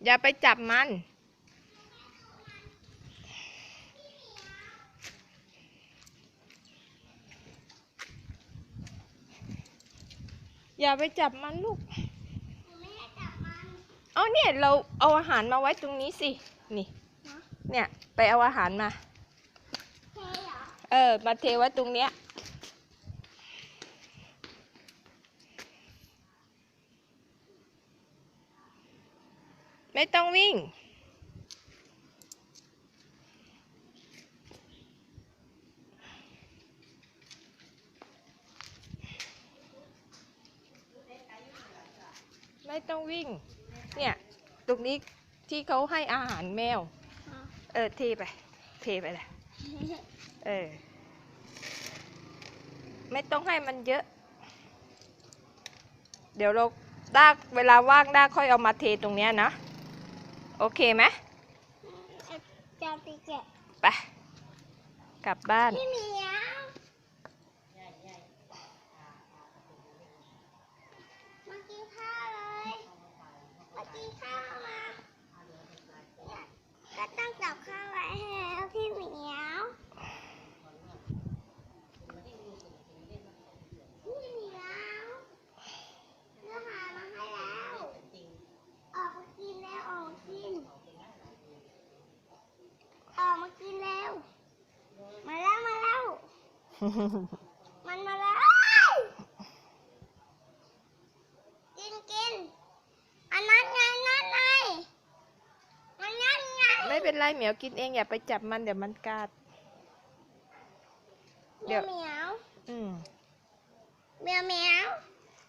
อย่าไปจับมันอย่าไปจับมันลูกเอาเนี่ยเราเอาอาหารมาไว้ตรงนี้สินี่เนี่ยไปเอาอาหารมามาเทไว้ตรงเนี้ยไม่ต้องวิ่งไม่ต้องวิ่งเนี่ยตรงนี้ที่เขาให้อาหารแมวเทไปเลยไม่ต้องให้มันเยอะเดี๋ยวเราเวลาว่างค่อยเอามาเทตรงเนี้ยนะโอเคไหมไปกลับบ้านมากินข้าวเลยมากินข้าวมาก็ต้องจับข้าวไว้ให้แล้วพี่เหมียวพี่เหมียวเนื้อหามาให้แล้วออกมากินแล้วออกมากินแล้วมาแล้วมันมาแล้วกินอันนั้นไงมันนั่นไงไม่เป็นไรเหมียวกินเองอย่าไปจับมันเดี๋ยวมันกัดเหมียวอืมเหมียว